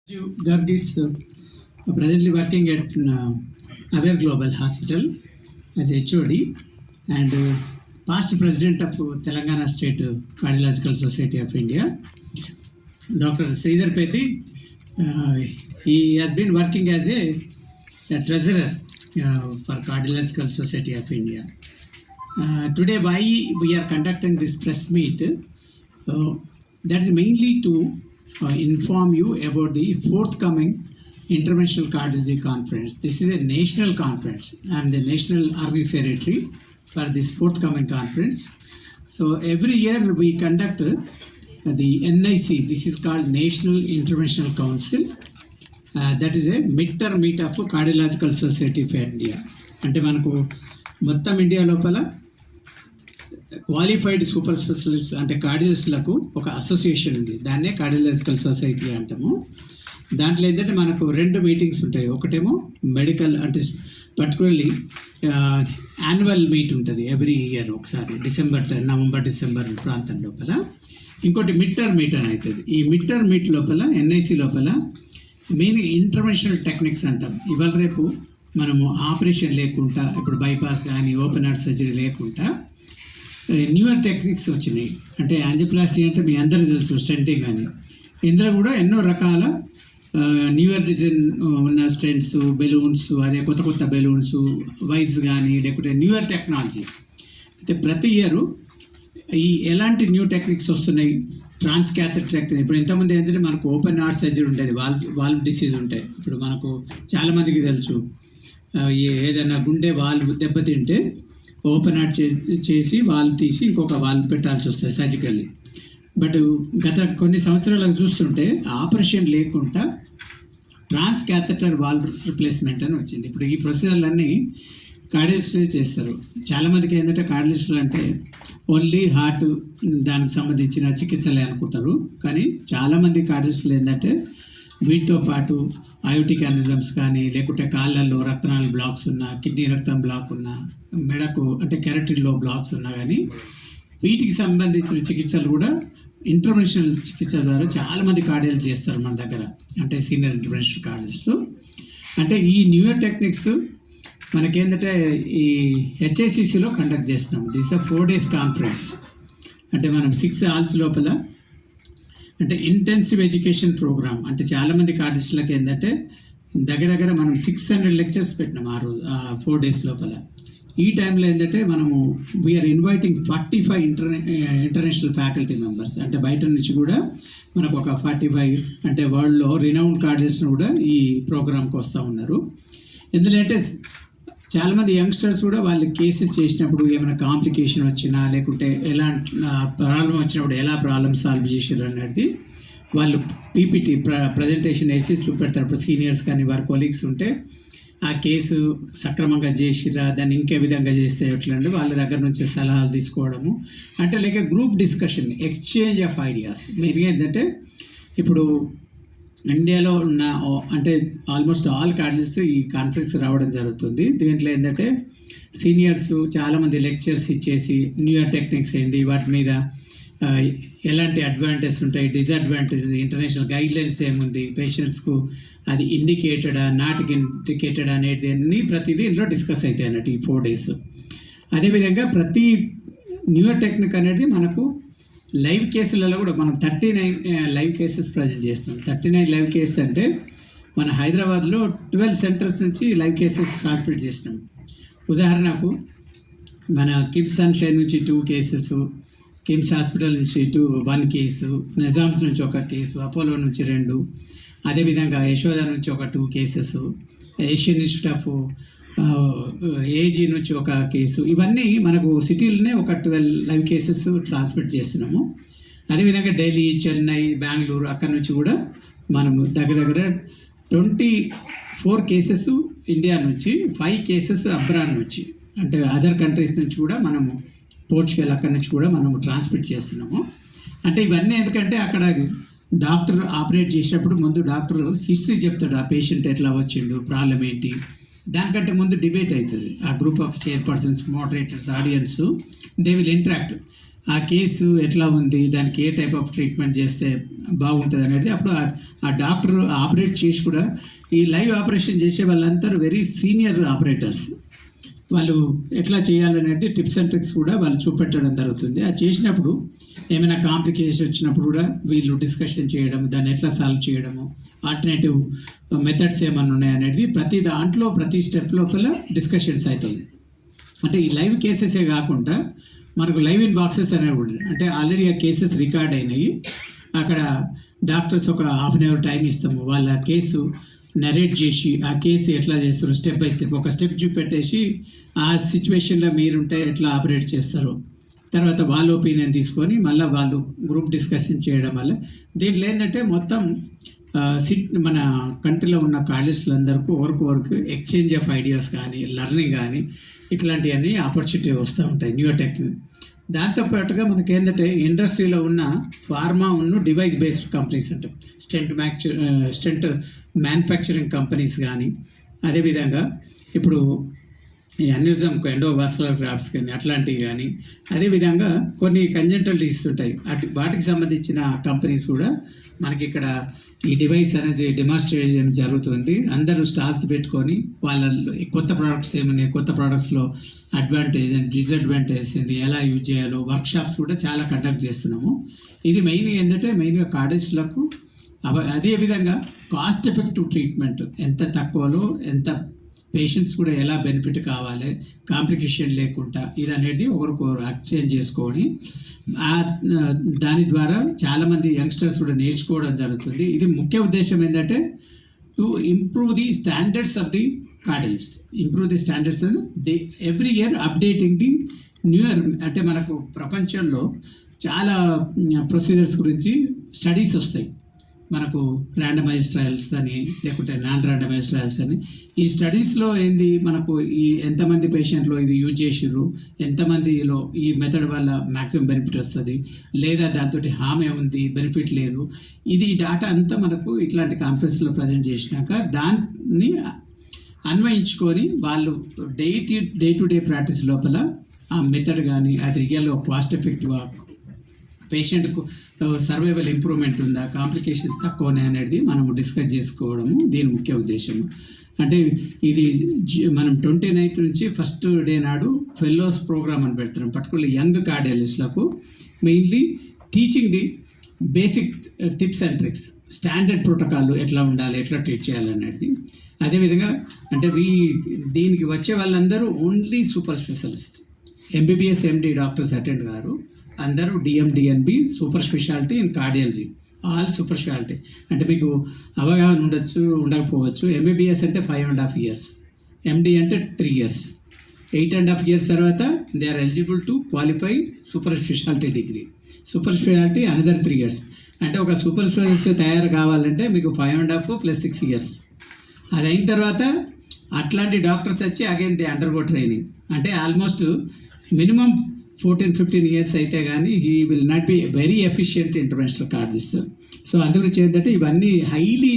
Garg is presently working at Aware Global Hospital as HOD and past president of Telangana State Cardiological Society of India. Dr. Sridhar he has been working as a treasurer for Cardiological Society of India. Today, why we are conducting this press meet? That is mainly to inform you about the forthcoming International Cardiology Conference. This is a national conference. I am the national organizing secretary for this forthcoming conference. So every year we conduct the NIC. This is called National Interventional Council. That is a mid-term meet of Cardiological Society of India. అంటే మనకు మొత్తం India లోపల qualified super specialist అంటే కార్డియాలజిస్టులకు ఒక association ఉంది. దాన్నే cardiological society అంటాము. దాంట్లో ఏంటంటే మనకు 2 మీటింగ్స్ ఉంటాయి. ఒకటేమో మెడికల్ అంటే పర్టికులర్లీ యాన్యువల్ మీట్ ఉంటుంది ఎవ్రీ ఇయర్ ఒకసారి నవంబర్ డిసెంబర్ ప్రాంతం లోపల. ఇంకోటి మిడ్ టర్మ్ మీట్ అని అవుతుంది. ఈ మిడ్ టర్మ్ మీట్ లోపల ఎన్ఐసి లోపల మెయిన్ ఇంటర్వెన్షనల్ టెక్నిక్స్ అంటాం. ఇవాళ రేపు మనము ఆపరేషన్ లేకుండా ఇప్పుడు బైపాస్ కానీ ఓపెన్ హార్ట్ సర్జరీ లేకుండా న్యూయర్ టెక్నిక్స్ వచ్చినాయి. అంటే యాంజియోప్లాస్టీ అంటే మీ అందరికీ తెలుసు, స్టెంటింగ్ అని. ఇందులో కూడా ఎన్నో రకాల న్యూయర్ డిజైన్ ఉన్న స్టెంట్స్, బెలూన్స్, అదే కొత్త కొత్త బెలూన్స్, వైర్స్ కానీ లేకుంటే న్యూయర్ టెక్నాలజీ. అయితే ప్రతి ఇయర్ ఈ ఎలాంటి న్యూ టెక్నిక్స్ వస్తున్నాయి. ట్రాన్స్ క్యాథెటర్ టెక్నిక్. ఇప్పుడు ఎంతమంది ఏంటంటే మనకు ఓపెన్ హార్ట్ సర్జరీ ఉంటుంది, వాల్వ్ డిసీజ్ ఉంటాయి. ఇప్పుడు మనకు చాలామందికి తెలుసు, ఏదైనా గుండె వాల్వ్ దెబ్బతింటే ఓపెన్ హార్ట్ చేసి వాల్వ్ తీసి ఇంకొక వాల్వ్ పెట్టాల్సి వస్తుంది సర్జికల్లీ. బట్ గత కొన్ని సంవత్సరాలకు చూస్తుంటే ఆపరేషన్ లేకుండా ట్రాన్స్ క్యాథెటర్ వాల్వ్ రిప్లేస్మెంట్ అని వచ్చింది. ఇప్పుడు ఈ ప్రొసీజర్లన్నీ కార్డియాలజిస్టులే చేస్తారు. చాలామందికి ఏంటంటే కార్డియాలజిస్టులు అంటే ఓన్లీ హార్ట్ దానికి సంబంధించిన చికిత్సలే అనుకుంటారు. కానీ చాలామంది కార్డియాలజిస్టులు ఏంటంటే వీటితో పాటు అయోటిక్ అనిజమ్స్ కానీ లేకుంటే కాళ్ళల్లో రక్తనాళ బ్లాక్స్ ఉన్నా, కిడ్నీ రక్తం బ్లాక్ ఉన్నా, మెడకు అంటే కెరటిన్లో బ్లాక్స్ ఉన్నా కానీ వీటికి సంబంధించిన చికిత్సలు కూడా ఇంటర్వెన్షనల్ చికిత్స ద్వారా చాలామంది కార్డియాలజీ చేస్తారు మన దగ్గర, అంటే సీనియర్ ఇంటర్వెన్షనల్ కార్డియాలజిస్టులు. అంటే ఈ న్యూయర్ టెక్నిక్స్ మనకేంటంటే ఈ హెచ్ఐసిసిలో కండక్ట్ చేస్తున్నాం. This 4 days conference. అంటే మనం 6 halls లోపల అంటే ఇంటెన్సివ్ ఎడ్యుకేషన్ ప్రోగ్రామ్. అంటే చాలామంది కార్డియాలజిస్టులకు ఏంటంటే దగ్గర మనం 600 లెక్చర్స్ పెట్టినాం ఆ రోజు 4 days లోపల. ఈ టైంలో ఏంటంటే మనము we are inviting 45 international faculty members. అంటే బయట నుంచి కూడా మనకు ఒక 45 అంటే వరల్డ్లో రినౌండ్ కార్డియాలజిస్టులు కూడా ఈ ప్రోగ్రామ్కి వస్తూ ఉన్నారు. ఎందుకంటే చాలామంది యంగ్స్టర్స్ కూడా వాళ్ళు కేసెస్ చేసినప్పుడు ఏమైనా కాంప్లికేషన్ వచ్చినా లేకుంటే ఎలాంటి ప్రాబ్లం వచ్చినప్పుడు ఎలా ప్రాబ్లమ్ సాల్వ్ చేశారు అనేది వాళ్ళు పీపీటీ ప్రజెంటేషన్ వేసి చూపెడతారు. ఇప్పుడు సీనియర్స్ కానీ వారి కొలీగ్స్ ఉంటే ఆ కేసు సక్రమంగా చేసిరా, దాన్ని ఇంకే విధంగా చేస్తే ఎట్లంటే వాళ్ళ దగ్గర నుంచి సలహాలు తీసుకోవడము. అంటే like group discussion, exchange of ideas. మెయిన్గా ఏంటంటే ఇప్పుడు ఇండియాలో ఉన్న అంటే ఆల్మోస్ట్ ఆల్ కార్డియాలజిస్ట్స్ ఈ కాన్ఫరెన్స్ రావడం జరుగుతుంది. దీంట్లో ఏంటంటే సీనియర్స్ చాలామంది లెక్చర్స్ ఇచ్చేసి న్యూయర్ టెక్నిక్స్ ఏంది, వాటి మీద ఎలాంటి అడ్వాంటేజ్ ఉంటాయి, డిసడ్వాంటేజ్, ఇంటర్నేషనల్ గైడ్లైన్స్ ఏముంది, పేషెంట్స్కు అది ఇండికేటెడా నాట్ ఇండికేటెడ్ అనేది అన్నీ ప్రతిదీ ఇందులో డిస్కస్ అవుతాయి అన్నట్టు ఈ 4 days. అదేవిధంగా ప్రతి న్యూయర్ టెక్నిక్ అనేది మనకు లైవ్ కేసులలో కూడా మనం 39 లైవ్ కేసెస్ ప్రజెంట్ చేస్తున్నాం. 39 లైవ్ కేసెస్ అంటే మన హైదరాబాద్లో 12 సెంటర్స్ నుంచి లైవ్ కేసెస్ ట్రాన్స్మిట్ చేసినాం. ఉదాహరణకు మన కిమ్స్ సన్షైన్ నుంచి 2 కేసెస్, కిమ్స్ హాస్పిటల్ నుంచి 1 కేసు, నిజామ్స్ నుంచి 1 కేసు, అపోలో నుంచి 2, అదేవిధంగా యశోద నుంచి 2 cases, Asian institute of AG నుంచి 1 కేసు. ఇవన్నీ మనకు సిటీలోనే 12 లైవ్ కేసెస్ ట్రాన్స్మిట్ చేస్తున్నాము. అదేవిధంగా ఢిల్లీ, చెన్నై, బెంగళూరు అక్కడి నుంచి కూడా మనము దగ్గర 24 కేసెస్ ఇండియా నుంచి, 5 కేసెస్ అబ్రాడ్ నుంచి, అంటే అదర్ కంట్రీస్ నుంచి కూడా మనము పోర్చుగల్ అక్కడి నుంచి కూడా మనము ట్రాన్స్మిట్ చేస్తున్నాము. అంటే ఇవన్నీ ఎందుకంటే అక్కడ డాక్టర్ ఆపరేట్ చేసేటప్పుడు ముందు డాక్టర్ హిస్టరీ చెప్తాడు, ఆ పేషెంట్ ఎట్లా వచ్చిండు, ప్రాబ్లం ఏంటి. దానికంటే ముందు డిబేట్ అవుతుంది. ఆ group of chairpersons, moderators, audience they will interact. ఆ కేసు ఎట్లా ఉంది, దానికి ఏ టైప్ ఆఫ్ ట్రీట్మెంట్ చేస్తే బాగుంటుంది అనేది అప్పుడు ఆ డాక్టర్ ఆపరేట్ చేసి కూడా ఈ లైవ్ ఆపరేషన్ చేసే వాళ్ళందరూ వెరీ సీనియర్ ఆపరేటర్స్. వాళ్ళు ఎట్లా చేయాలనేది టిప్స్ అండ్ ట్రిక్స్ కూడా వాళ్ళు చూపెట్టడం జరుగుతుంది. అది చేసినప్పుడు ఏమైనా కాంప్లికేషన్ వచ్చినప్పుడు కూడా వీళ్ళు డిస్కషన్ చేయడం, దాన్ని ఎట్లా సాల్వ్ చేయడము, ఆల్టర్నేటివ్ మెథడ్స్ ఏమైనా ఉన్నాయనేది ప్రతి దాంట్లో ప్రతి స్టెప్ లోపల డిస్కషన్స్ అవుతాయి. అంటే ఈ లైవ్ కేసెసే కాకుండా మనకు లైవ్ ఇన్ బాక్సెస్ అనేవి కూడా, అంటే ఆల్రెడీ ఆ కేసెస్ రికార్డ్ అయినాయి. అక్కడ డాక్టర్స్ ఒక హాఫ్ అన్ అవర్ టైం ఇస్తాము, వాళ్ళ కేసు నరేట్ చేసి ఆ కేసు ఎట్లా చేస్తారు స్టెప్ బై స్టెప్ ఒక స్టెప్ చూపెట్టేసి ఆ సిచ్యువేషన్లో మీరుంటే ఎట్లా ఆపరేట్ చేస్తారు, తర్వాత వాళ్ళ ఒపీనియన్ తీసుకొని మళ్ళీ వాళ్ళు గ్రూప్ డిస్కషన్ చేయడం వల్ల దీంట్లో ఏంటంటే మొత్తం మన కంట్రీలో ఉన్న కాలేజీలందరికీ ఒకరికి ఎక్స్చేంజ్ ఆఫ్ ఐడియాస్ కానీ లెర్నింగ్ కానీ ఇట్లాంటివన్నీ ఆపర్చునిటీ వస్తూ ఉంటాయి న్యూ టెక్నిక్. దాంతోపాటుగా మనకి ఏంటంటే ఇండస్ట్రీలో ఉన్న ఫార్మా ఉన్న డివైస్ బేస్డ్ కంపెనీస్ అంటే స్టెంట్ మ్యానుఫ్యాక్చరింగ్ కంపెనీస్ కానీ, అదేవిధంగా ఇప్పుడు ఈ అన్యూజం ఎండోవాస్కులర్ గ్రాఫ్ట్స్ కానీ అట్లాంటివి కానీ, అదేవిధంగా కొన్ని కంజెంటల్ డిసీజ్ ఉంటాయి వాటికి సంబంధించిన కంపెనీస్ కూడా మనకి ఇక్కడ ఈ డివైస్ అనేది డెమాన్స్ట్రేషన్ జరుగుతుంది. అందరూ స్టాల్స్ పెట్టుకొని వాళ్ళ కొత్త ప్రోడక్ట్స్ ఏమన్నాయి, కొత్త ప్రోడక్ట్స్లో అడ్వాంటేజ్ అండ్ డిసడ్వాంటేజ్ ఏంది, ఎలా యూజ్ చేయాలో వర్క్షాప్స్ కూడా చాలా కండక్ట్ చేస్తున్నాము. ఇది మెయిన్గా ఏంటంటే మెయిన్గా కాలేజ్లకు అదేవిధంగా కాస్ట్ ఎఫెక్టివ్ ట్రీట్మెంట్ ఎంత తక్కువలో ఎంత పేషెంట్స్ కూడా ఎలా బెనిఫిట్ కావాలి, కాంప్లికేషన్ లేకుండా ఇది అనేది ఒకరికొకరు ఎక్స్చేంజ్ చేసుకొని దాని ద్వారా చాలామంది యంగ్స్టర్స్ కూడా నేర్చుకోవడం జరుగుతుంది. ఇది ముఖ్య ఉద్దేశం ఏంటంటే to improve the standards of the cardiologist, improve the standards every year updating the new year. అంటే మనకు ప్రపంచంలో చాలా ప్రొసీజర్స్ గురించి స్టడీస్ వస్తాయి, మనకు ర్యాండమైజ్ ట్రయల్స్ అని లేకుంటే నాన్ ర్యాండమైజ్ ట్రయల్స్ అని. ఈ స్టడీస్లో ఏంది మనకు ఈ ఎంతమంది పేషెంట్లో ఇది యూజ్ చేసిర్రు, ఎంతమందిలో ఈ మెథడ్ వల్ల మ్యాక్సిమం బెనిఫిట్ వస్తుంది లేదా దాంతో హామ్ ఏముంది బెనిఫిట్ లేదు, ఇది డాటా అంతా మనకు ఇట్లాంటి కాన్ఫరెన్స్లో ప్రజెంట్ చేసినాక దాన్ని అన్వయించుకొని వాళ్ళు డే టు డే ప్రాక్టీస్ లోపల ఆ మెథడ్ కానీ అది రియల్గా కాస్ట్ ఎఫెక్టివ్గా పేషెంట్కు సర్వైవల్ ఇంప్రూవ్మెంట్ ఉందా, కాంప్లికేషన్స్ తక్కువనే అనేది మనం డిస్కస్ చేసుకోవడము దీని ముఖ్య ఉద్దేశము. అంటే ఇది మనం 29th నుంచి ఫస్ట్ డే నాడు ఫెలోస్ ప్రోగ్రామ్ అని పెడుతున్నాం, పర్టికులర్లీ యంగ్ కార్డియాలజిస్టులకు mainly teaching the basic tips and tricks, standard protocol ఎట్లా ఉండాలి, ఎట్లా ట్రీట్ చేయాలనేది. అదేవిధంగా అంటే దీనికి వచ్చే వాళ్ళందరూ only super specialist, MBBS MD doctors attend గారు, అందరూ DM DNB super speciality in cardiology, all super speciality. అంటే మీకు అవగాహన ఉండొచ్చు ఉండకపోవచ్చు. ఎంబీబీఎస్ అంటే 5.5 years, ఎండి అంటే 3 years, 8.5 years తర్వాత they are eligible to qualify super speciality degree. Super speciality another 3 years. అంటే ఒక సూపర్ స్పెషాలిస్ట్ తయారు కావాలంటే మీకు 5.5 + 6 years. అది అయిన తర్వాత అట్లాంటి డాక్టర్స్ వచ్చి అగైన్ దే అండర్గో ట్రైనింగ్. అంటే ఆల్మోస్ట్ మినిమం 14-15 years అయితే కానీ he will not be very efficient interventional cardiologist. So అందుగురించి ఏంటంటే ఇవన్నీ highly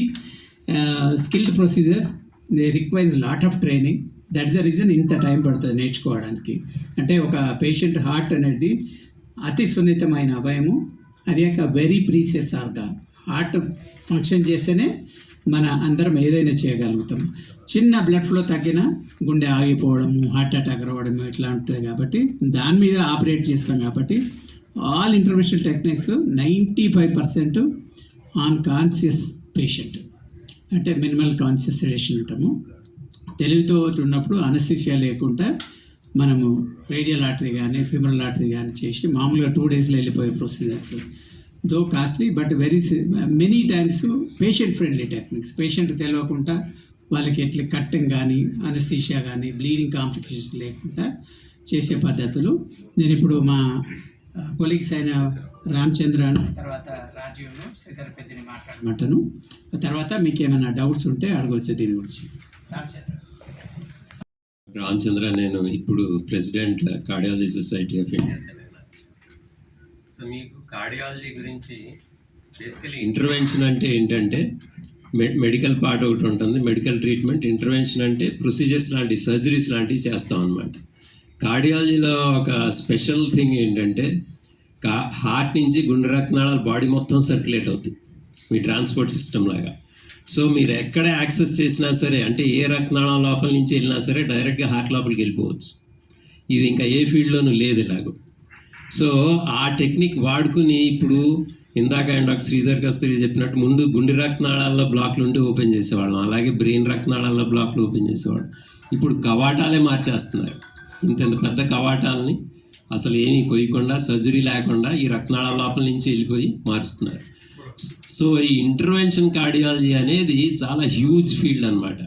skilled procedures, they requires lot of training. That is the reason ఇంత టైం పడుతుంది నేర్చుకోవడానికి. అంటే ఒక పేషెంట్ హార్ట్ అనేది అతి సున్నితమైన అవయము, అది ఒక very precious organ. Heart function చేస్తేనే మన అందరం ఏదైనా చేయగలుగుతాం. చిన్న బ్లడ్ ఫ్లో తగ్గినా గుండె ఆగిపోవడము, హార్ట్ అటాక్ రావడము ఇట్లా ఉంటుంది. కాబట్టి దాని మీద ఆపరేట్ చేస్తాం. కాబట్టి all intervention techniques 95% on conscious patient, అంటే మినిమల్ కాన్షియస్ సెడేషన్ అంటాము. తెలివితో ఉన్నప్పుడు అనస్థీషియా లేకుండా మనము రేడియల్ ఆర్టరీ కానీ ఫిమరల్ ఆర్టరీ కానీ చేసి మామూలుగా 2 daysలో వెళ్ళిపోయే procedures. Though costly but very many times patient friendly techniques. Patient తెలియకుండా వాళ్ళకి ఎట్లా కట్టింగ్ కానీ అనస్థీషియా కానీ బ్లీడింగ్ కాంప్లికేషన్స్ లేకుండా చేసే పద్ధతులు. నేను ఇప్పుడు మా కొలీగ్స్ అయిన రామచంద్రన్ తర్వాత రాజీవ్ను శ్రీధర్ పెద్దని మాట్లాడమంటాను. తర్వాత మీకు ఏమైనా డౌట్స్ ఉంటే అడగవచ్చు దీని గురించి. రామచంద్ర, నేను ఇప్పుడు president cardiology society of India. So మీకు కార్డియాలజీ గురించి బేసికలీ ఇంటర్వెన్షన్ అంటే ఏంటంటే మెడికల్ పార్ట్ ఒకటి ఉంటుంది, మెడికల్ ట్రీట్మెంట్. ఇంటర్వెన్షన్ అంటే ప్రొసీజర్స్ లాంటి సర్జరీస్ లాంటివి చేస్తాం అన్నమాట. కార్డియాలజీలో ఒక స్పెషల్ థింగ్ ఏంటంటే హార్ట్ నుంచి గుండె రక్తనాళాలు బాడీ మొత్తం సర్క్యులేట్ అవుతుంది మీ ట్రాన్స్పోర్ట్ సిస్టమ్ లాగా. సో మీరు ఎక్కడ యాక్సెస్ చేసినా సరే, అంటే ఏ రక్తనాళం లోపల నుంచి వెళ్ళినా సరే డైరెక్ట్గా హార్ట్ లోపలికి వెళ్ళిపోవచ్చు. ఇది ఇంకా ఏ ఫీల్డ్లోనూ లేదు ఇలాగ. సో ఆ టెక్నిక్ వాడుకుని ఇప్పుడు ఇందాక డాక్టర్ శ్రీధర్ కస్తూరి చెప్పినట్టు ముందు గుండె రక్తనాళాల్లో బ్లాక్లు ఉంటే ఓపెన్ చేసేవాళ్ళం, అలాగే బ్రెయిన్ రక్తనాళాల్లో బ్లాక్లు ఓపెన్ చేసేవాళ్ళం. ఇప్పుడు కవాటాలే మార్చేస్తున్నారు. ఇంత పెద్ద కవాటాలని అసలు ఏమీ కొయ్యకుండా, సర్జరీ లేకుండా ఈ రక్తనాళాల లోపల నుంచి వెళ్ళిపోయి మారుస్తున్నారు. సో ఈ ఇంటర్వెన్షన్ కార్డియాలజీ అనేది చాలా హ్యూజ్ ఫీల్డ్ అనమాట.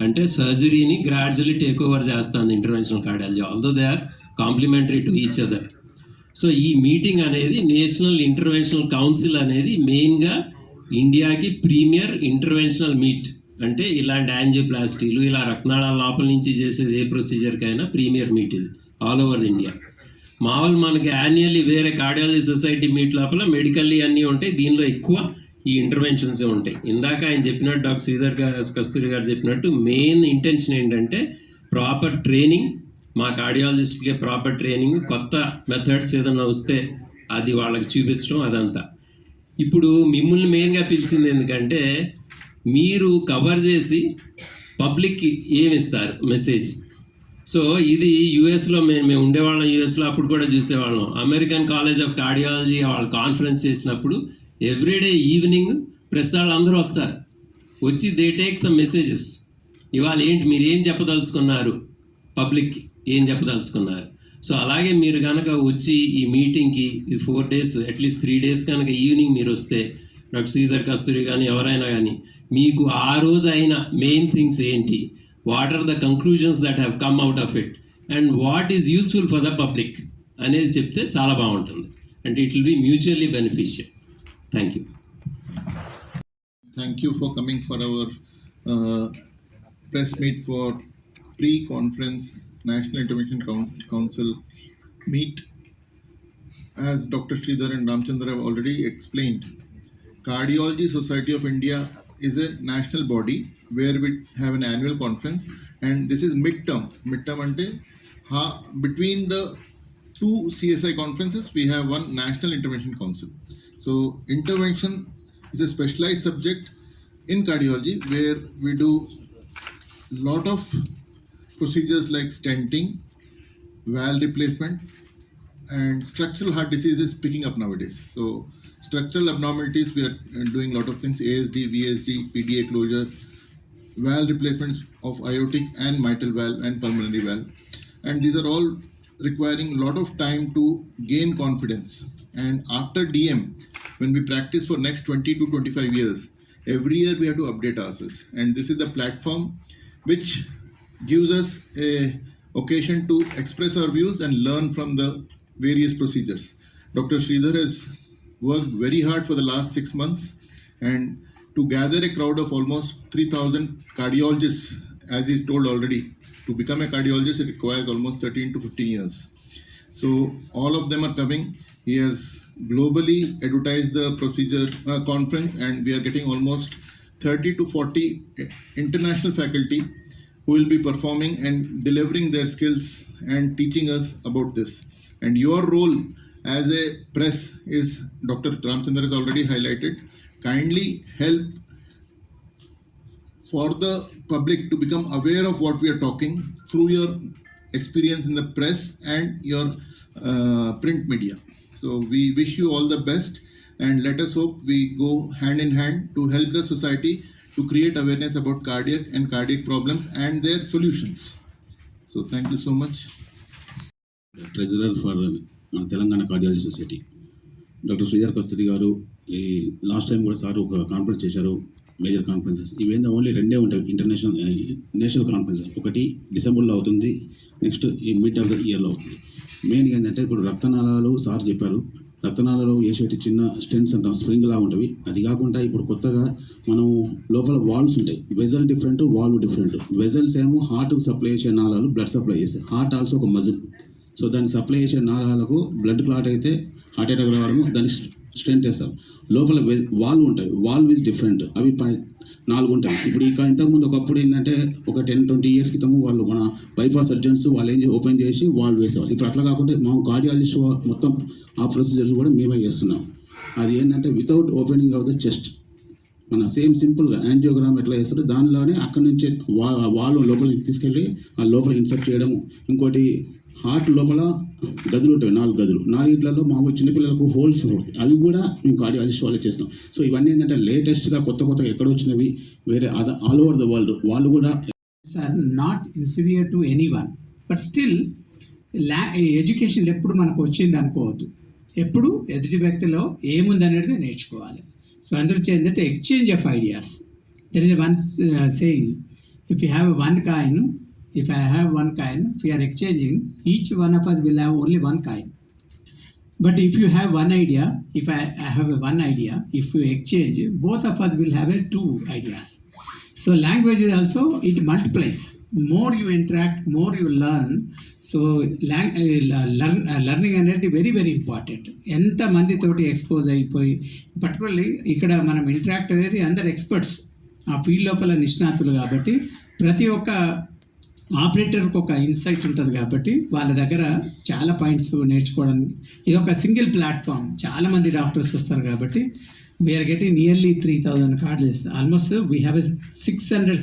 అంటే సర్జరీని గ్రాడ్యువల్లీ టేక్ ఓవర్ చేస్తుంది interventional cardiology, although they are complementary to each other. So ఈ మీటింగ్ అనేది నేషనల్ ఇంటర్వెన్షనల్ కౌన్సిల్ అనేది మెయిన్గా ఇండియాకి ప్రీమియర్ ఇంటర్వెన్షనల్ మీట్. అంటే ఇలాంటి యాంజియోప్లాస్టీలు, ఇలా రక్తనాళాల లోపల నుంచి చేసేది ఏ ప్రొసీజర్కైనా ప్రీమియర్ మీట్ ఇది ఆల్ ఓవర్ ఇండియా. మామూలు మనకి యాన్యువల్లీ వేరే కార్డియాలజీ సొసైటీ మీట్ లోపల మెడికల్లీ అన్నీ ఉంటాయి, దీనిలో ఎక్కువ ఈ ఇంటర్వెన్షన్సే ఉంటాయి. ఇందాక ఆయన చెప్పినట్టు డాక్టర్ శ్రీధర్ కస్తూరి గారు చెప్పినట్టు మెయిన్ ఇంటెన్షన్ ఏంటంటే ప్రాపర్ ట్రైనింగ్, మా కార్డియాలజిస్ట్కి ప్రాపర్ ట్రైనింగ్, కొత్త మెథడ్స్ ఏదైనా వస్తే అది వాళ్ళకి చూపించడం, అదంతా. ఇప్పుడు మిమ్మల్ని మెయిన్గా పిలిచింది ఎందుకంటే మీరు కవర్ చేసి పబ్లిక్కి ఏమిస్తారు మెసేజ్. సో ఇది యూఎస్లో మేము ఉండేవాళ్ళం, యూఎస్లో అప్పుడు కూడా చూసేవాళ్ళం. అమెరికన్ కాలేజ్ ఆఫ్ కార్డియాలజీ వాళ్ళు కాన్ఫరెన్స్ చేసినప్పుడు ఎవ్రీడే ఈవినింగ్ ప్రెస్ వాళ్ళు అందరూ వస్తారు, వచ్చి దే టేక్ సమ్ మెసేజెస్. ఇవాళ ఏంటి మీరు ఏం చెప్పదలుచుకున్నారు, పబ్లిక్కి ఏం చెప్పదలుచుకున్నారు. సో అలాగే మీరు కనుక వచ్చి ఈ మీటింగ్కి 4 days అట్లీస్ట్ 3 days కనుక ఈవినింగ్ మీరు వస్తే, డాక్టర్ శ్రీధర్ కస్తూరి కానీ ఎవరైనా కానీ మీకు ఆ రోజు అయిన మెయిన్ థింగ్స్ ఏంటి, what are the conclusions that have come out of it and what is useful for the public అనేది చెప్తే చాలా బాగుంటుంది. And it will be mutually beneficial. Thank you. Thank you for coming for our press meet for pre-conference National Intervention Council meet. As Dr. Sridhar and Ramchandra have already explained, Cardiology Society of India is a national body where we have an annual conference, and this is midterm. Midterm ante between the two CSI conferences we have one National Intervention Council. So intervention is a specialized subject in cardiology where we do lot of procedures like stenting, valve replacement, and structural heart disease is picking up nowadays. So structural abnormalities, we are doing lot of things: ASD, VSD, PDA closure, valve replacements of aortic and mitral valve and pulmonary valve, and these are all requiring a lot of time to gain confidence. And after DM, when we practice for next 20 to 25 years, every year we have to update ourselves, and this is the platform which gives us a occasion to express our views and learn from the various procedures. Dr. Sridhar has worked very hard for the last 6 months, and to gather a crowd of almost 3,000 cardiologists, as he's told already, to become a cardiologist it requires almost 13 to 15 years. So all of them are coming. He has globally advertised the procedure conference, and we are getting almost 30 to 40 international faculty who will be performing and delivering their skills and teaching us about this. And your role as a press is, Dr. Ramchandra has already highlighted, kindly help for the public to become aware of what we are talking through your experience in the press and your print media. So we wish you all the best, and let us hope we go hand in hand to help the society to create awareness about cardiac and cardiac problems and their solutions. So thank you so much. Treasurer for Telangana Cardiology Society, Dr. Sridhar Kasturi garu, last time కూడా sir ఒక conference చేశారు, major conferences. ఇవేందో only 2 ఉంటాయి international national conferences. ఒకటి డిసెంబర్లో అవుతుంది, next ఈ mid of the ఇయర్లో అవుతుంది. మెయిన్గా ఏంటంటే ఇప్పుడు రక్తనాళాలు సార్ చెప్పారు, రక్తనాళాలు వేసేటి చిన్న స్టెంట్స్ అంటాం, స్ప్రింగ్ లా ఉంటుంది. అది కాకుండా ఇప్పుడు కొత్తగా మనం లోపల వాల్వ్స్ ఉంటాయి, vessel different, valve different. Vessels ఏమో హార్ట్కు సప్లై చేసే నాళాలు, బ్లడ్ సప్లై చేస్తాయి. హార్ట్ ఆల్సో ఒక మజిల్. సో దాన్ని సప్లై చేసే నాళాలకు బ్లడ్ క్లాట్ అయితే హార్ట్ అటాక్ రావడము, దాన్ని స్ట్రెంత్ వేస్తారు. లోపల వాల్వ్ ఉంటాయి, వాల్వ్ ఈజ్ డిఫరెంట్. అవి 4 ఉంటాయి. ఇప్పుడు ఇక ఇంతకుముందు ఒకప్పుడు ఏంటంటే ఒక 10-20 ఇయర్స్ క్రితము వాళ్ళు మన బైపాస్ సర్జన్స్ వాళ్ళు ఏం ఓపెన్ చేసి వాల్వ్ వేసేవాళ్ళు. ఇప్పుడు అట్లా కాకుండా మా కార్డియాలజిస్ట్ మొత్తం ఆ ప్రొసీజర్స్ కూడా మేమే చేస్తున్నాం. అది ఏంటంటే without opening of the chest, మన సేమ్ సింపుల్గా యాంజియోగ్రామ్ ఎట్లా చేస్తారో దానిలోనే అక్కడి నుంచే వాల్వ్ లోపలికి తీసుకెళ్ళి ఆ లోపల ఇన్సర్ట్ చేయడము. ఇంకోటి హార్ట్ లోపల గదులు ఉంటాయి, 4 గదులు. 4 మామూలు చిన్నపిల్లలకు హోల్స్ ఉంటాయి, అవి కూడా మేము కార్డియాలజిస్ట్ వాళ్ళే చేస్తాం. సో ఇవన్నీ ఏంటంటే లేటెస్ట్గా కొత్తగా ఎక్కడ వచ్చినవి, వేరే ఆల్ ఓవర్ ద వరల్డ్ వాళ్ళు కూడా are not inferior to anyone, but still education ఎప్పుడు మనకు వచ్చింది అనుకోవద్దు. ఎప్పుడు ఎదుటి వ్యక్తిలో ఏముంది అనేది నేర్చుకోవాలి. సో అందరూ ఏంటంటే exchange of ideas. There is one saying, if you have one coin, if I have one coin, if we are exchanging, each one of us will have only one coin. But if you have one idea, if I have one idea, if you exchange, both of us will have 2 ideas. So language is also, it multiplies. More you interact, more you learn. So learning అనేది very very important. ఎంత మంది తోటి expose అయిపోయి, particularly ఇక్కడ మనం interact అనేది అందరు experts, ఆ ఫీల్డ్ లోపల నిష్ణాతులు కాబట్టి ప్రతి ఒక్క ఆపరేటర్కి ఒక ఇన్సైట్ ఉంటుంది కాబట్టి వాళ్ళ దగ్గర చాలా పాయింట్స్ నేర్చుకోవడానికి ఇది ఒక సింగిల్ ప్లాట్ఫామ్. చాలామంది డాక్టర్స్ వస్తారు కాబట్టి we are getting nearly 3000 cards. Almost we have 600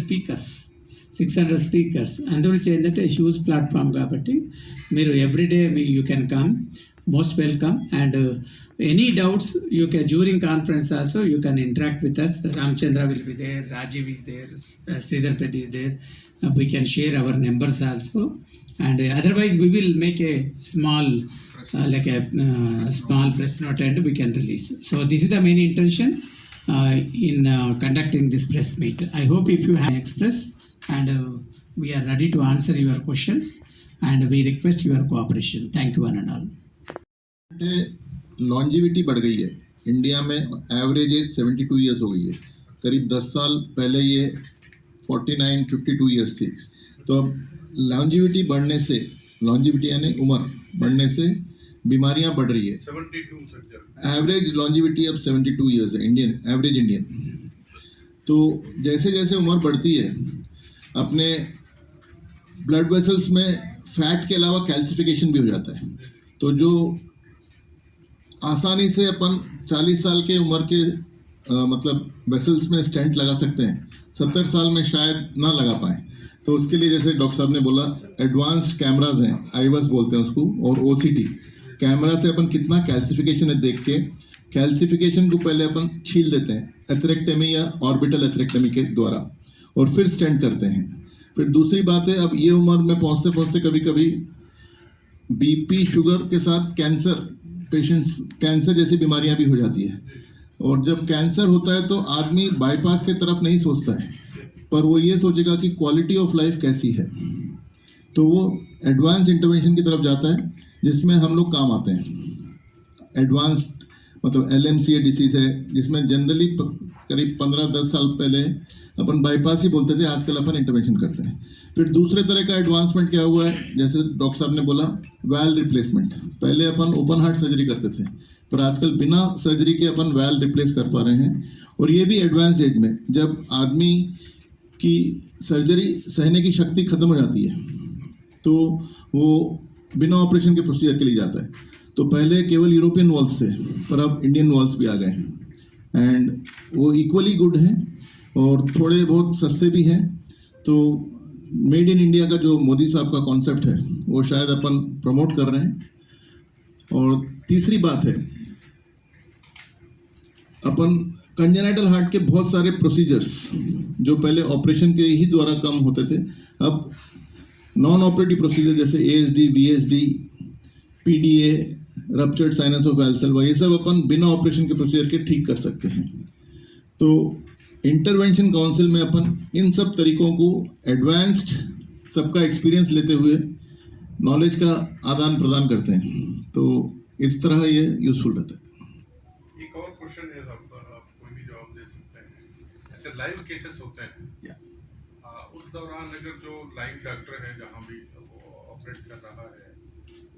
speakers. అందుగురించి ఏంటంటే హ్యూజ్ ప్లాట్ఫామ్ కాబట్టి మీరు everyday you can come, most welcome. And any doubts you can during conference also you can interact with us. Ramachandra will be there, Rajiv is there, Sridhar is there. We can share our numbers also, and otherwise we will make a small small press note and we can release. So this is the main intention in conducting this press meet. I hope if you have express, and we are ready to answer your questions, and we request your cooperation. Thank you one and all. Longevity बढ़ गई है India में, average age 72 years हो गई है. करीब 10 साल पहले ये 49-52 ईयर्स थी. तो अब लॉन्जिविटी बढ़ने से, लॉन्जिविटी यानी उम्र बढ़ने से बीमारियां बढ़ रही है. 72 एवरेज लॉन्जिविटी अब 72 ईयर्स है इंडियन, एवरेज इंडियन. तो जैसे जैसे उम्र बढ़ती है अपने ब्लड वेसल्स में फैट के अलावा कैल्सिफिकेशन भी हो जाता है. तो जो आसानी से अपन 40 साल के उम्र के मतलब वेसल्स में स्टेंट लगा सकते हैं, 70 साल में शायद ना लगा पाए. तो उसके लिए जैसे डॉक्टर साहब ने बोला एडवांस्ड कैमराज हैं, आईवस बोलते हैं उसको, और ओसीटी कैमरा से अपन कितना कैल्सिफिकेशन है देख के, कैल्सिफिकेशन को पहले अपन छील देते हैं एथरेक्टमी या ऑर्बिटल एथरेक्टमी के द्वारा, और फिर स्टेंट करते हैं. फिर दूसरी बात है, अब ये उम्र में पहुँचते पहुँचते कभी कभी बीपी शुगर के साथ कैंसर पेशेंट्स, कैंसर जैसी बीमारियां भी हो जाती है. और जब कैंसर होता है तो आदमी बाईपास के तरफ नहीं सोचता है, पर वो ये सोचेगा कि क्वालिटी ऑफ लाइफ कैसी है. तो वो एडवांस इंटरवेंशन की तरफ जाता है जिसमें हम लोग काम आते हैं. एडवांस मतलब LMCA डिसीज़ है जिसमें जनरली करीब 15-10 साल पहले अपन बाईपास ही बोलते थे, आजकल अपन इंटरवेंशन करते हैं. फिर दूसरे तरह का एडवांसमेंट क्या हुआ है, जैसे डॉक्टर साहब ने बोला वैल रिप्लेसमेंट. पहले अपन ओपन हार्ट सर्जरी करते थे, पर आजकल बिना सर्जरी के अपन वैल रिप्लेस कर पा रहे हैं. और ये भी एडवांस एज में, जब आदमी की सर्जरी सहने की शक्ति खत्म हो जाती है तो वो बिना ऑपरेशन के प्रोसीजर के लिए जाता है. तो पहले केवल यूरोपियन वॉल्स थे, पर अब इंडियन वॉल्स भी आ गए, एंड वो इक्वली गुड हैं और थोड़े बहुत सस्ते भी हैं. तो मेड इन इंडिया का जो मोदी साहब का कॉन्सेप्ट है वो शायद अपन प्रमोट कर रहे हैं. और तीसरी बात है, अपन कंजेनाइटल हार्ट के बहुत सारे प्रोसीजर्स जो पहले ऑपरेशन के ही द्वारा कम होते थे, अब नॉन ऑपरेटिव प्रोसीजर जैसे ASD, VSD, PDA, ruptured sinus of Valsalva, ये सब अपन बिना ऑपरेशन के प्रोसीजर के ठीक कर सकते हैं. तो इंटरवेंशन काउंसिल में अपन इन सब तरीकों को एडवांस्ड सबका एक्सपीरियंस लेते हुए नॉलेज का आदान प्रदान करते हैं. तो इस तरह ये यूजफुल रहता है. एक और क्वेश्चन है आपका, आप कोई भी जवाब दे सकते हैं. ऐसे लाइव केसेस होते हैं, उस दौरान अगर जो लाइव डॉक्टर है जहाँ भी वो ऑपरेट कर रहा है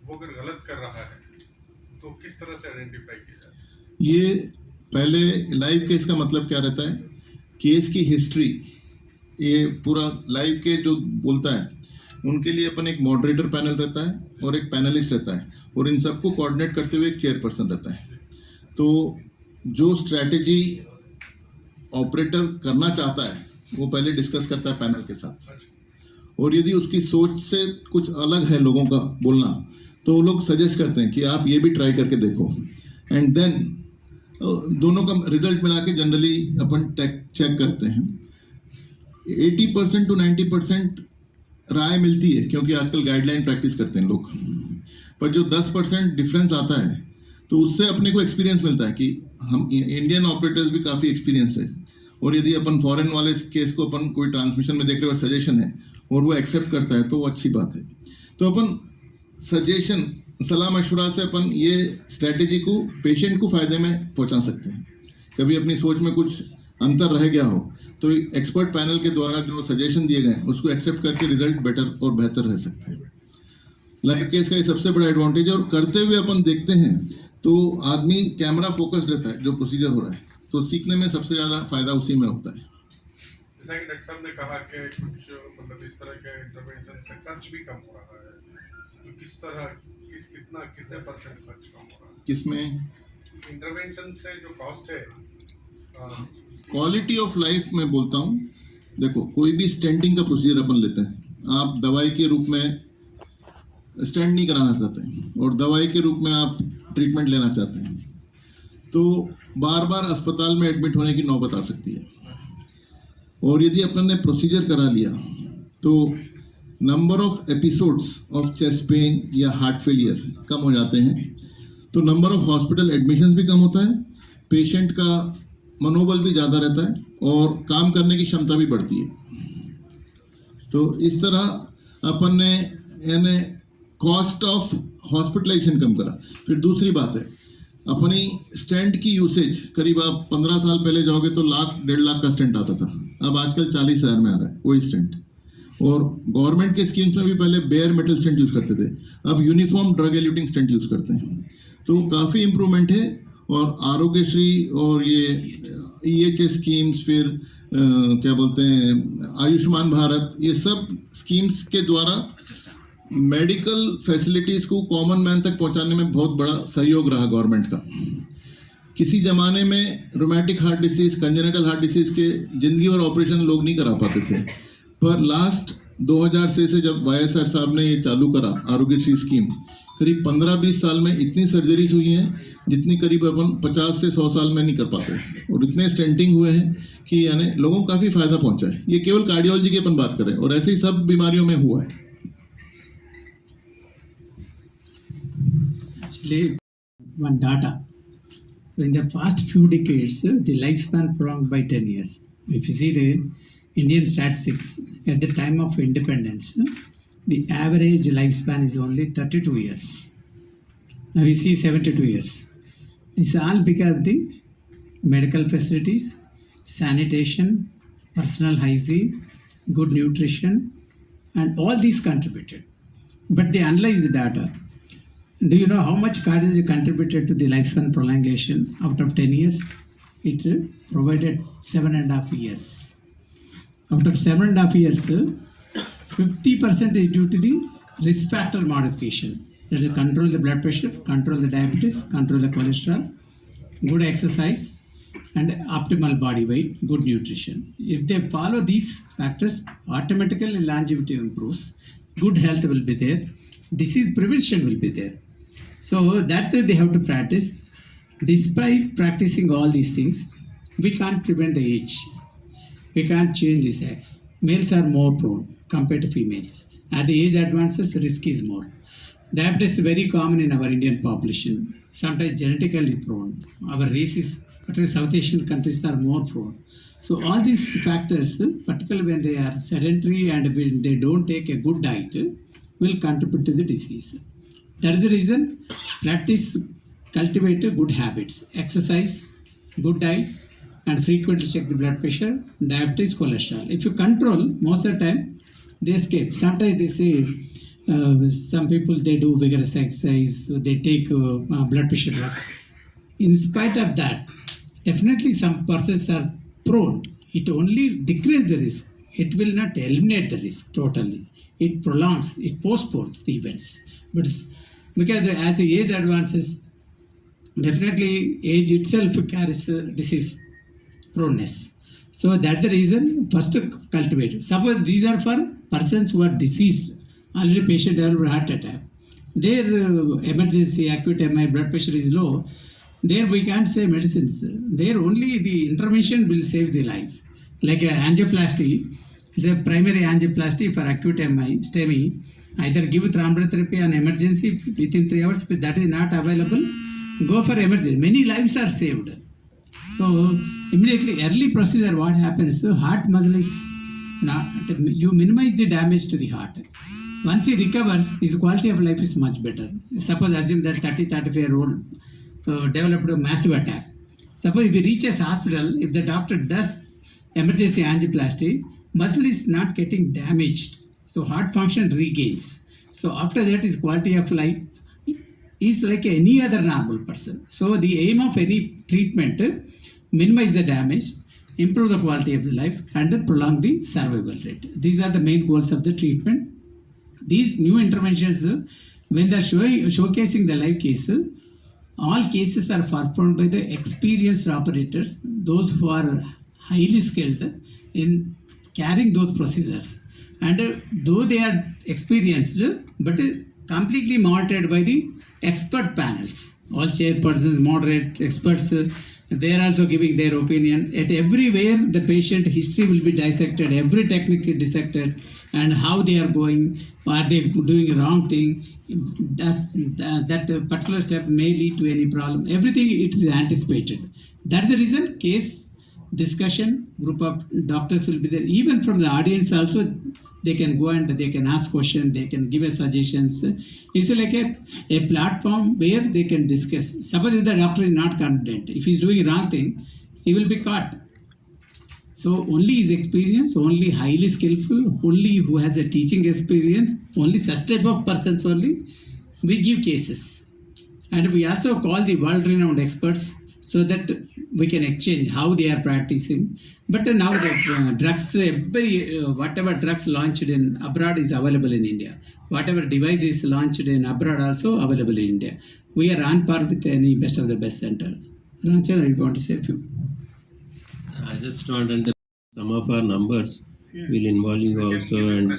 वो अगर गलत कर रहा है तो किस तरह से आइडेंटिफाई किया जाए? ये पहले लाइव केस का मतलब क्या रहता है, केस की हिस्ट्री, ये पूरा लाइव के जो बोलता है उनके लिए अपन एक मॉडरेटर पैनल रहता है और एक पैनलिस्ट रहता है, और इन सबको कोऑर्डिनेट करते हुए एक चेयरपर्सन रहता है। तो जो स्ट्रैटेजी ऑपरेटर करना चाहता है वो पहले डिस्कस करता है पैनल के साथ, और यदि उसकी सोच से कुछ अलग है लोगों का बोलना, तो वो लोग सजेस्ट करते हैं कि आप ये भी ट्राई करके देखो, एंड देन दोनों का रिजल्ट मिला के जनरली अपन चेक करते हैं। 80% to 90% राय मिलती है, क्योंकि आजकल गाइडलाइन प्रैक्टिस करते हैं लोग, पर जो 10% डिफरेंस आता है तो उससे अपने को एक्सपीरियंस मिलता है कि हम इंडियन ऑपरेटर्स भी काफ़ी एक्सपीरियंस है, और यदि अपन फॉरेन वाले केस को अपन कोई ट्रांसमिशन में देख रहे हो सजेशन है और वो एक्सेप्ट करता है तो वो अच्छी बात है। तो अपन सजेशन, सलाह मशवरा से अपन ये स्ट्रैटेजी को पेशेंट को फ़ायदे में पहुंचा सकते हैं। कभी अपनी सोच में कुछ अंतर रह गया हो तो एक्सपर्ट पैनल के द्वारा जो सजेशन दिए गए उसको एक्सेप्ट करके रिजल्ट बेटर और बेहतर रह सकते हैं। लाइव केस का ये सबसे बड़ा एडवांटेज है, और करते हुए अपन देखते हैं तो आदमी कैमरा फोकस्ड रहता है जो प्रोसीजर हो रहा है, तो सीखने में सबसे ज़्यादा फायदा उसी में होता है। जैसा कि डॉक्टर साहब ने कहा कि कुछ मतलब इस तरह के इंटरवेंशन से खर्च भी कम हो रहा है, तो किस तरह कितने परसेंट खर्च कम हो रहा है किसमें? इंटरवेंशन से जो कॉस्ट है, क्वालिटी ऑफ लाइफ में बोलता हूँ। देखो, कोई भी स्टेंटिंग का प्रोसीजर अपन लेते हैं, आप दवाई के रूप में स्टेंट नहीं कराना चाहते हैं और दवाई के रूप में आप ट्रीटमेंट लेना चाहते हैं, तो बार बार अस्पताल में एडमिट होने की नौबत आ सकती है। और यदि अपन ने प्रोसीजर करा लिया तो number of episodes of chest pain या हार्ट फेलियर कम हो जाते हैं, तो नंबर ऑफ हॉस्पिटल एडमिशन्स भी कम होता है, पेशेंट का मनोबल भी ज़्यादा रहता है और काम करने की क्षमता भी बढ़ती है। तो इस तरह अपन ने यानी कॉस्ट ऑफ हॉस्पिटलाइजेशन कम करा। फिर दूसरी बात है, अपनी स्टेंट की यूसेज, करीब आप 15 साल पहले जाओगे तो 1,00,000-1.5 लाख का स्टेंट आता था, अब आजकल 40,000 में आ रहा है वही स्टेंट। और गवर्नमेंट के स्कीम्स में भी पहले बेयर मेटल स्टेंट यूज़ करते थे, अब uniform drug eluting stent use करते हैं, तो काफ़ी इम्प्रूवमेंट है। और आरोग्यश्री और ये EHS स्कीम्स, फिर क्या बोलते हैं आयुष्मान भारत, ये सब स्कीम्स के द्वारा मेडिकल फैसिलिटीज़ को कॉमन मैन तक पहुंचाने में बहुत बड़ा सहयोग रहा गवर्नमेंट का। किसी ज़माने में rheumatic heart disease, congenital heart disease के ज़िंदगी भर ऑपरेशन लोग नहीं करा पाते थे, पर लास्ट 2006 से जब YSR साहब ने ये चालू करा आरोग्यश्री स्कीम, करीब 15-20 साल में इतनी सर्जरीज हुई हैं जितनी करीब अपन 50 से 100 साल में नहीं कर पाते, और इतने स्टेंटिंग हुए हैं कि यानी लोगों को काफ़ी फायदा पहुंचा है। ये केवल कार्डियोलॉजी की अपन बात करें, और ऐसे ही सब बीमारियों में हुआ है। Actually, one data. So in the past few decades, the lifespan prolonged by 10 years. If you see the Indian statistics at the time of independence, the average lifespan is only 32 years. Now we see 72 years. This is all because of the medical facilities, sanitation, personal hygiene, good nutrition, and all these contributed. But they analyze the data. Do you know how much cardiology contributed to the lifespan prolongation out of 10 years? It provided 7.5 years. Out of 7.5 years, 50% is due to the risk factor modification. That is, control the blood pressure, control the diabetes, control the cholesterol, good exercise, and optimal body weight, good nutrition. If they follow these factors, automatically longevity improves, good health will be there, disease prevention will be there. So that they have to practice. Despite practicing all these things, we can't prevent the age. We can't change the sex. Males are more prone compared to females. As the age advances, risk is more. Diabetes is very common in our Indian population, sometimes genetically prone. Our race is, particularly South Asian countries, are more prone. So all these factors, particularly when they are sedentary and when they don't take a good diet, will contribute to the disease. That is the reason practice, cultivate good habits, exercise, good diet, and frequently check the blood pressure, diabetes, cholesterol. If you control, most of the time they escape. Sometimes they say some people they do vigorous exercise, they take blood pressure drugs. In spite of that, definitely some persons are prone. It only decreases the risk. It will not eliminate the risk totally. It prolongs, it postpones the events. But because as the age advances, definitely age itself carries disease proneness. So that's the reason first cultivate. Suppose these are for persons who are deceased, already patient developed heart attack. Their emergency acute MI blood pressure is low. There we can't say medicines. There only the intervention will save the life. Like angioplasty is a primary angioplasty for acute MI, STEMI. Either give thrombotherapy on emergency within 3 hours, but that is not available. Go for emergency. Many lives are saved. So immediately early procedure, what happens? The heart muscle is not, you minimize the damage to the heart. Once he recovers, his quality of life is much better. Suppose assume that 35-year-old developed a massive attack. Suppose if he reaches hospital, if the doctor does emergency angioplasty, muscle is not getting damaged. So heart function regains. So after that, his quality of life is like any other normal person. So the aim of any treatment, minimize the damage, improve the quality of the life, and prolong the survival rate. These are the main goals of the treatment. These new interventions, when they are showcasing the live case, all cases are performed by the experienced operators, those who are highly skilled in carrying those procedures. And though they are experienced, but completely monitored by the expert panels. All chairpersons, moderate experts, they are also giving their opinion. At everywhere, the patient history will be dissected, every technique is dissected, and how they are going, are they doing a wrong thing, does that particular step may lead to any problem. Everything it is anticipated. That's the reason case discussion group of doctors will be there. Even from the audience also, they can go and they can ask questions, they can give us suggestions. It's like a platform where they can discuss. Suppose if the doctor is not confident, if he's doing a wrong thing, he will be caught. So only his experience, only highly skillful, only who has a teaching experience, only such type of persons only we give cases. And we also call the world-renowned experts so that we can exchange how they are practicing. But now the drugs, whatever drugs launched in abroad is available in India. Whatever device is launched in abroad also available in India. We are on par with any best of the best center. Ramchandra, you want to say a few? I just want and some of our numbers will involve you also and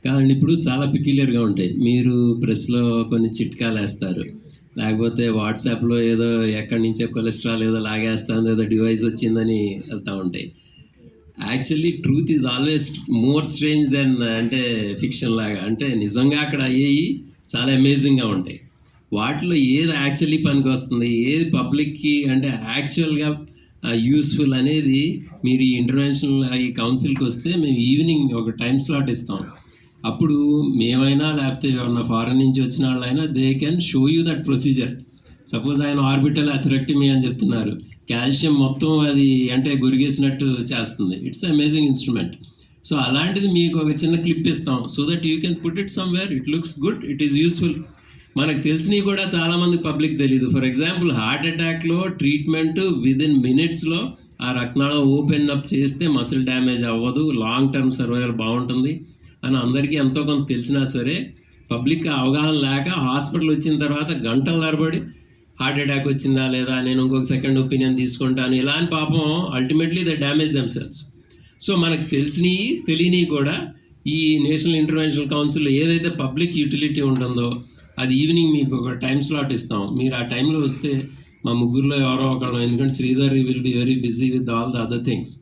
కాదండి ఇప్పుడు చాలా పిక్యులర్గా ఉంటాయి. మీరు ప్రెస్లో కొన్ని చిట్కాలు వేస్తారు, లేకపోతే వాట్సాప్లో ఏదో ఎక్కడి నుంచో కొలెస్ట్రాల్ ఏదో లాగేస్తుంది, ఏదో డివైస్ వచ్చిందని వెళ్తూ ఉంటాయి. Actually truth is always more strange than అంటే ఫిక్షన్ లాగా. అంటే నిజంగా అక్కడ అయ్యేవి చాలా అమేజింగ్గా ఉంటాయి. వాటిలో ఏది యాక్చువల్లీ పనికి వస్తుంది, ఏది పబ్లిక్కి అంటే యాక్చువల్గా యూస్ఫుల్ అనేది మీరు ఈ ఇంటర్వెన్షన్ ఈ కౌన్సిల్కి వస్తే మేము ఈవినింగ్ ఒక టైం స్లాట్ ఇస్తాం. అప్పుడు మేమైనా లేకపోతే ఎవరన్నా ఫారెన్ నుంచి వచ్చిన వాళ్ళైనా they can show you that procedure. Suppose ఆయన ఆర్బిటల్ అథరెక్టమీ అని చెప్తున్నారు, కాల్షియం మొత్తం అది అంటే గురిగేసినట్టు చేస్తుంది. It's amazing instrument. సో అలాంటిది మీకు ఒక చిన్న క్లిప్ ఇస్తాం so that you can put it somewhere. It looks good, it is useful. మనకు తెలిసినవి కూడా చాలామంది పబ్లిక్ తెలియదు. ఫర్ ఎగ్జాంపుల్ హార్ట్ అటాక్లో ట్రీట్మెంట్ విదిన్ మినిట్స్లో ఆ రక్తనాళం ఓపెన్ అప్ చేస్తే మసిల్ డ్యామేజ్ అవ్వదు, లాంగ్ టర్మ్ సర్వైవల్ బాగుంటుంది అని అందరికీ ఎంతో కొంత తెలిసినా సరే పబ్లిక్ అవగాహన లేక హాస్పిటల్ వచ్చిన తర్వాత గంటల నరబడి హార్ట్ అటాక్ వచ్చిందా లేదా, నేను ఇంకొక సెకండ్ ఒపీనియన్ తీసుకుంటాను, ఇలాంటి పాపం ultimately they damage themselves. So మనకు తెలిసినవి తెలియనివి కూడా ఈ నేషనల్ ఇంటర్వెన్షనల్ కౌన్సిల్ ఏదైతే పబ్లిక్ యూటిలిటీ ఉంటుందో అది ఈవినింగ్ మీకు ఒక టైం స్లాట్ ఇస్తాం. మీరు ఆ టైంలో వస్తే మా ముగ్గురులో ఎవరో ఒకళ్ళు, ఎందుకంటే Sridhar will be very busy with all the other things.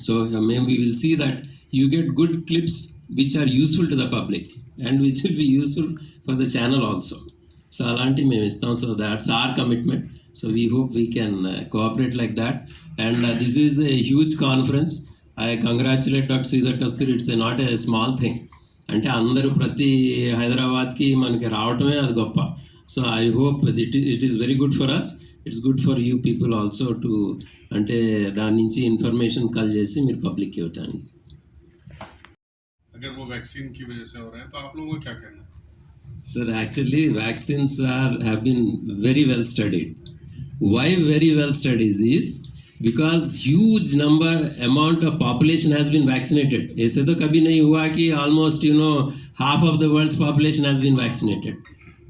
So మేము we will see that you get good clips which are useful to the public and which will be useful for the channel also. So అలాంటివి మేము ఇస్తాం. So that's our commitment. So we hope we can cooperate like that. And this is a huge conference. I congratulate doctor Sridhar Kasturi. It's not a small thing. అంటే అందరూ ప్రతి హైదరాబాద్కి మనకి రావటమే అది గొప్ప. So I hope it is very good for us. It's good for you people also to అంటే దాని నుంచి ఇన్ఫర్మేషన్ కల్ చేసి మీరు పబ్లిక్కి ఇవ్వటానికి. अगर वो वैक्सीन की वजह से हो रहा है तो आप लोगों का क्या कहना है? Sir, actually, vaccines have been very well studied. Why very well studied is because huge amount of population has been vaccinated. ऐसे तो कभी नहीं हुआ कि almost half of the world's population has been vaccinated.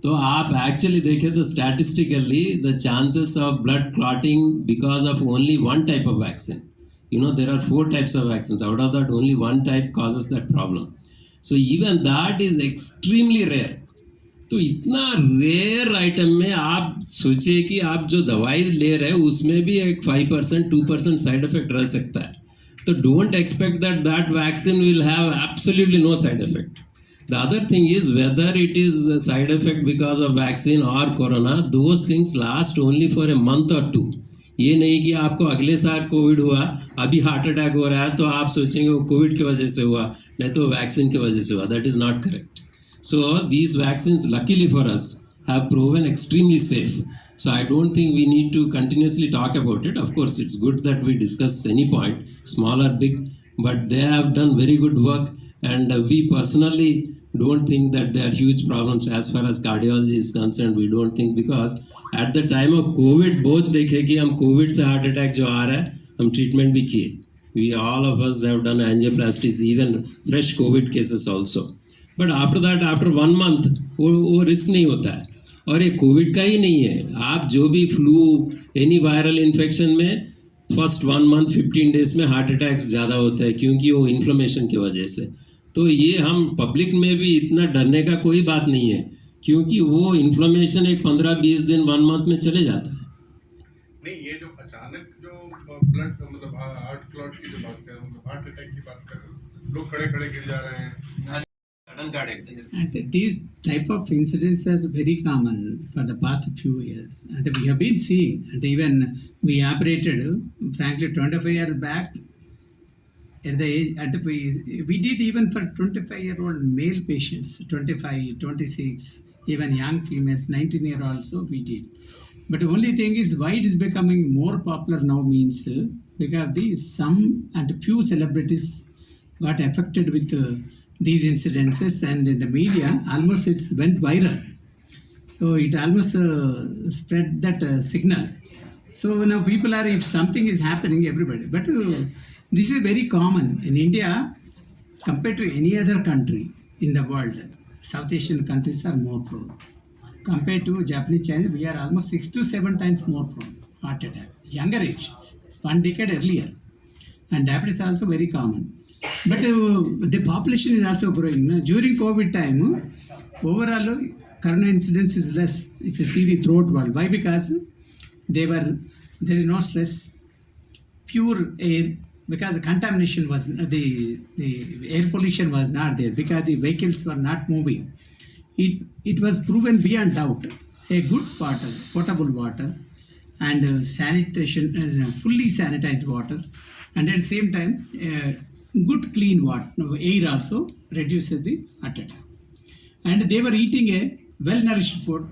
तो आप actually देखें तो statistically the chances of blood clotting because of only one type of vaccine. There are 4 types of vaccines. Out of that, only one type causes that problem. So even that is extremely rare. तो इतना rare item में आप सोचिए कि आप जो दवाई ले रहे हैं उसमें भी एक 5% 2% साइड इफेक्ट रह सकता है. तो don't expect that vaccine will have absolutely no side effect. The other thing is whether it is a side effect because of vaccine or corona, those things last only for a month or 2. ये नहीं कि आपको अगले साल Covid हुआ, अभी heart attack हो रहा है तो आप सोचेंगे वो कोविड की वजह से हुआ, नहीं तो वैक्सीन की वजह से हुआ. That is not correct. So these vaccines, luckily for us, have proven extremely safe. So I don't think we need to continuously talk about it. Of course, it's good that we discuss any point, small or big, but they have done very good work, and we personally don't think that there are huge problems as far as cardiology is concerned. We don't think, because at the time of COVID, both देखे कि हम COVID से heart attack जो आ रहा है, हम treatment भी किए. We all of us have done angioplasties, even fresh COVID cases also. But after that after 1 month वो रिस्क नहीं होता है. और ये कोविड का ही नहीं है, आप जो भी फ्लू एनी वायरल इन्फेक्शन में फर्स्ट 1 month 15 days में हार्ट अटैक्स ज़्यादा होता है क्योंकि वो इन्फ्लेमेशन की वजह से. तो ये हम पब्लिक में भी इतना डरने का कोई बात नहीं है क्योंकि वो इन्फ्लेमेशन एक 15-20 दिन 1 month में चले जाता है. नहीं, ये जो अचानक जो ब्लड मतलब हार्ट क्लॉट की जो बात कर रहे हैं, मतलब हार्ट अटैक की बात कर रहे हैं, लोग खड़े खड़े गिर जा रहे हैं. And these type of incidents are very common for the past few years, and we have been seeing, and even we operated, frankly, 25 years back. At the age, we did even for 25-year-old male patients, 25, 26, even young females, 19-year also we did. But the only thing is why it is becoming more popular now means because some and few celebrities got affected with these incidences, and in the media almost it went viral. So it almost spread that signal. So now people are, if something is happening, everybody. But this is very common in India compared to any other country in the world. South Asian countries are more prone. Compared to Japanese, Chinese, we are almost 6 to 7 times more prone heart attack. Younger age, 1 decade earlier, and diabetes is also very common. But the population is also growing. During COVID time, overall corona incidence is less if you see the throughout world. Why? Because there is no stress, pure air, because the contamination was the air pollution was not there because the vehicles were not moving. It was proven beyond doubt. A good water, potable water, and sanitation, fully sanitized water, and at the same time good clean water, air also reduces the heart attack. And they were eating a well nourished food,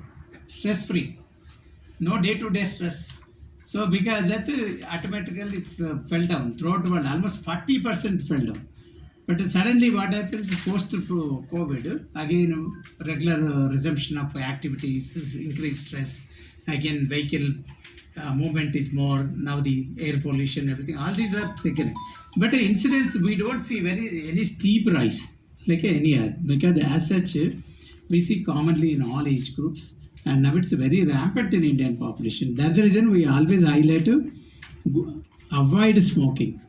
stress free, no day to day stress. So because that automatically it's fell down throughout the world, almost 40% fell down. But suddenly what happens post COVID, again regular resumption of activities, increased stress, again vehicle movement is more, now the air pollution, everything, all these are taken. But incidents we don't see any steep rise like any other, because as such we see commonly in all age groups, and now it's very rampant in Indian population. That's the reason we always highlight avoid smoking,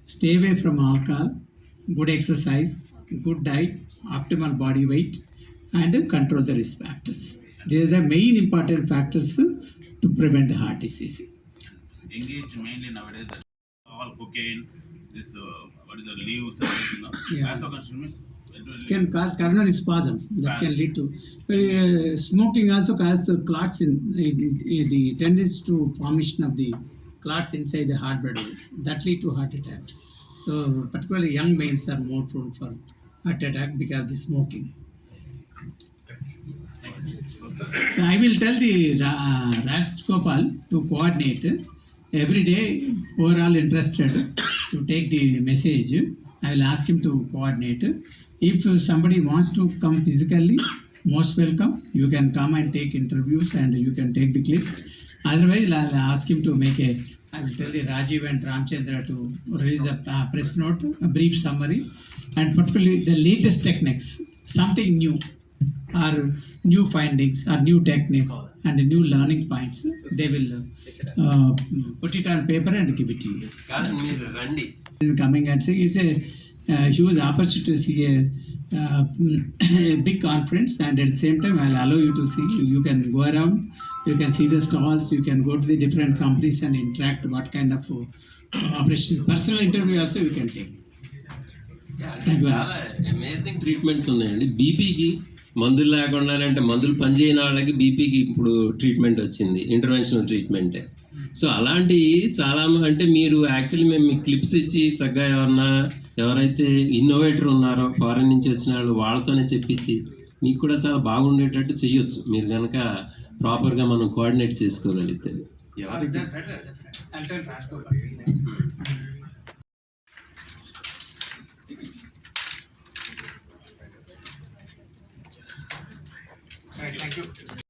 stay away from alcohol, good exercise, good diet, optimal body weight, and control the risk factors. These are the main important factors to prevent the heart disease. Engage mainly nowadays that all cocaine, this what is the leaves, everything. Yeah. Vasoconstriction means Can cause coronary spasm. That can lead to smoking also causes clots in the tendency to formation of the clots inside the heart blood vessels that lead to heart attack. So particularly young males are more prone for heart attack because of the smoking. So I will tell the Rajgopal to coordinate every day who are all interested to take the message. I will ask him to coordinate If somebody wants to come physically, most welcome. You can come and take interviews and you can take the clips. Otherwise, I'll ask him to make I will tell the Rajiv and Ramchandra to release the press note, a brief summary, and particularly the latest techniques, something new, or new findings, or new techniques, and new learning points. They will put it on paper and give it to you. కాదండి మీరు రండి. Coming and saying it's a huge opportunity to see a big conference, and at the same time I'll allow you to see, you can go around, you can see the stalls, you can go to the different companies and interact what kind of operation, personal interview also you can take. అంటే చాలా amazing treatments ఉన్నాయండి. బీపీకి మందులు లేకుండా అంటే మందులు పనిచేయని వాళ్ళకి బీపీకి ఇప్పుడు treatment వచ్చింది, ఇంటర్వెన్షనల్ ట్రీట్మెంటే. సో అలాంటి చాలా అంటే మీరు యాక్చువల్లీ మేము మీకు క్లిప్స్ ఇచ్చి చక్కగా ఎవరైతే ఇన్నోవేటర్ ఉన్నారో ఫారెన్ నుంచి వచ్చిన వాళ్ళు వాళ్ళతోనే చెప్పించి మీకు కూడా చాలా బాగుండేటట్టు చేయొచ్చు, మీరు కనుక ప్రాపర్గా మనం కోఆర్డినేట్ చేసుకోగలిగితే. Thank you.